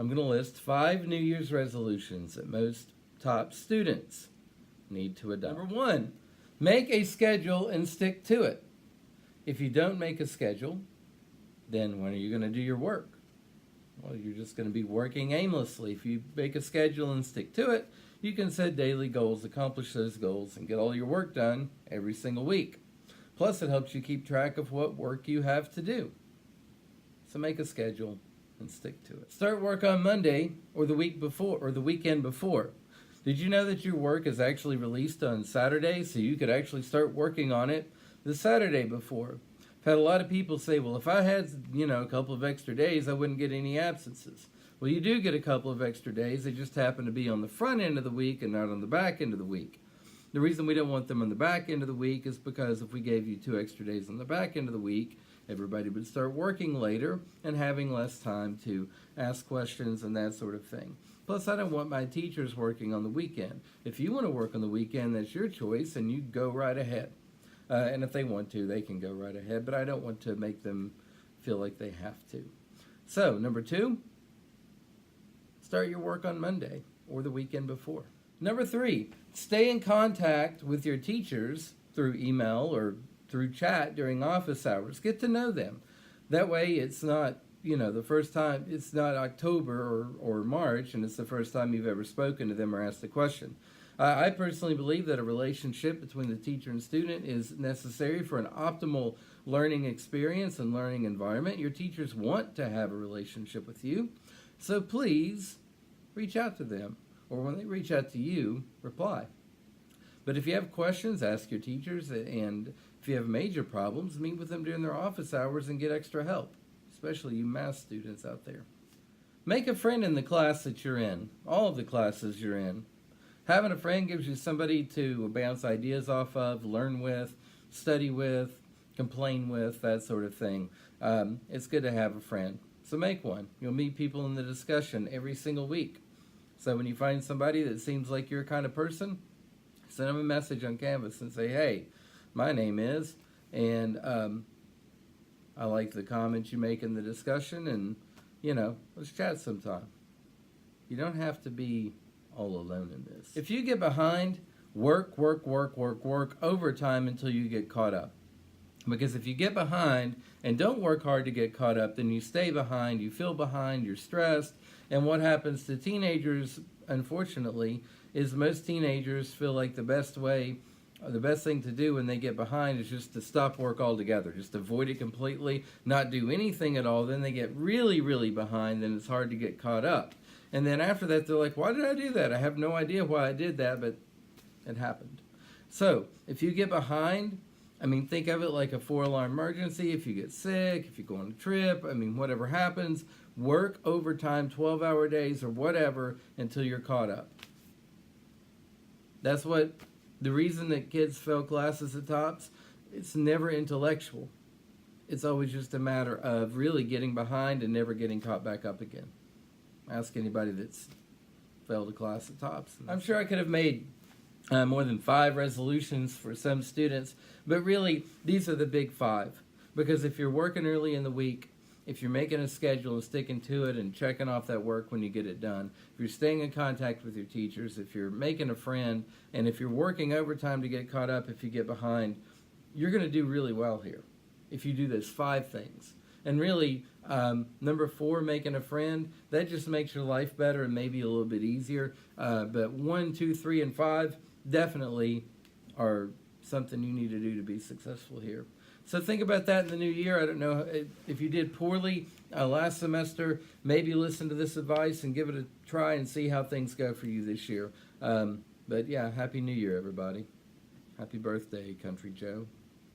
I'm going to list 5 New Year's resolutions that most top students need to adopt. Number 1, make a schedule and stick to it. If you don't make a schedule, then when are you going to do your work? Well, you're just going to be working aimlessly. If you make a schedule and stick to it, you can set daily goals, accomplish those goals, and get all your work done every single week. Plus, it helps you keep track of what work you have to do. So make a schedule and stick to it. Start work on Monday or the week before or the weekend before. Did you know that your work is actually released on Saturday, so you could actually start working on it the Saturday before? I've had a lot of people say, well, if I had, a couple of extra days, I wouldn't get any absences. Well, you do get a couple of extra days. They just happen to be on the front end of the week and not on the back end of the week. The reason we don't want them on the back end of the week is because if we gave you 2 extra days on the back end of the week, everybody would start working later and having less time to ask questions and that sort of thing. Plus, I don't want my teachers working on the weekend. If you want to work on the weekend, that's your choice, and you go right ahead. And if they want to, they can go right ahead, but I don't want to make them feel like they have to. So, number 2, start your work on Monday or the weekend before. Number 3, stay in contact with your teachers through email or through chat during office hours. Get to know them. That way it's not, the first time, it's not October or March, and it's the first time you've ever spoken to them or asked a question. I personally believe that a relationship between the teacher and student is necessary for an optimal learning experience and learning environment. Your teachers want to have a relationship with you, so please reach out to them, or when they reach out to you, reply. But if you have questions, ask your teachers, and if you have major problems, meet with them during their office hours and get extra help, especially you math students out there. Make a friend in the class that you're in, all of the classes you're in. Having a friend gives you somebody to bounce ideas off of, learn with, study with, complain with, that sort of thing. It's good to have a friend. So make one. You'll meet people in the discussion every single week. So when you find somebody that seems like your kind of person, send them a message on Canvas and say, hey, my name is, and I like the comments you make in the discussion, and, let's chat sometime. You don't have to be all alone in this. If you get behind, work overtime until you get caught up. Because if you get behind and don't work hard to get caught up, then you stay behind, you feel behind, you're stressed, and what happens to teenagers, unfortunately, is most teenagers feel like the best thing to do when they get behind is just to stop work altogether, just avoid it completely, not do anything at all. Then they get really, really behind, and it's hard to get caught up. And then after that, they're like, why did I do that? I have no idea why I did that, but it happened. So if you get behind, think of it like a 4-alarm emergency. If you get sick, if you go on a trip, whatever happens, work overtime, 12-hour days or whatever until you're caught up. That's what the reason that kids fail classes at TOPS, it's never intellectual. It's always just a matter of really getting behind and never getting caught back up again. Ask anybody that's failed a class at TOPS. I'm sure I could have made more than 5 resolutions for some students, but really these are the big 5. Because if you're working early in the week, if you're making a schedule and sticking to it and checking off that work when you get it done, if you're staying in contact with your teachers, if you're making a friend, and if you're working overtime to get caught up if you get behind, you're going to do really well here if you do those 5 things. And really, number 4, making a friend, that just makes your life better and maybe a little bit easier. But 1, 2, 3, and 5 definitely are something you need to do to be successful here. So think about that in the new year. I don't know if you did poorly last semester, maybe listen to this advice and give it a try and see how things go for you this year. But yeah, Happy New Year, everybody. Happy birthday, Country Joe.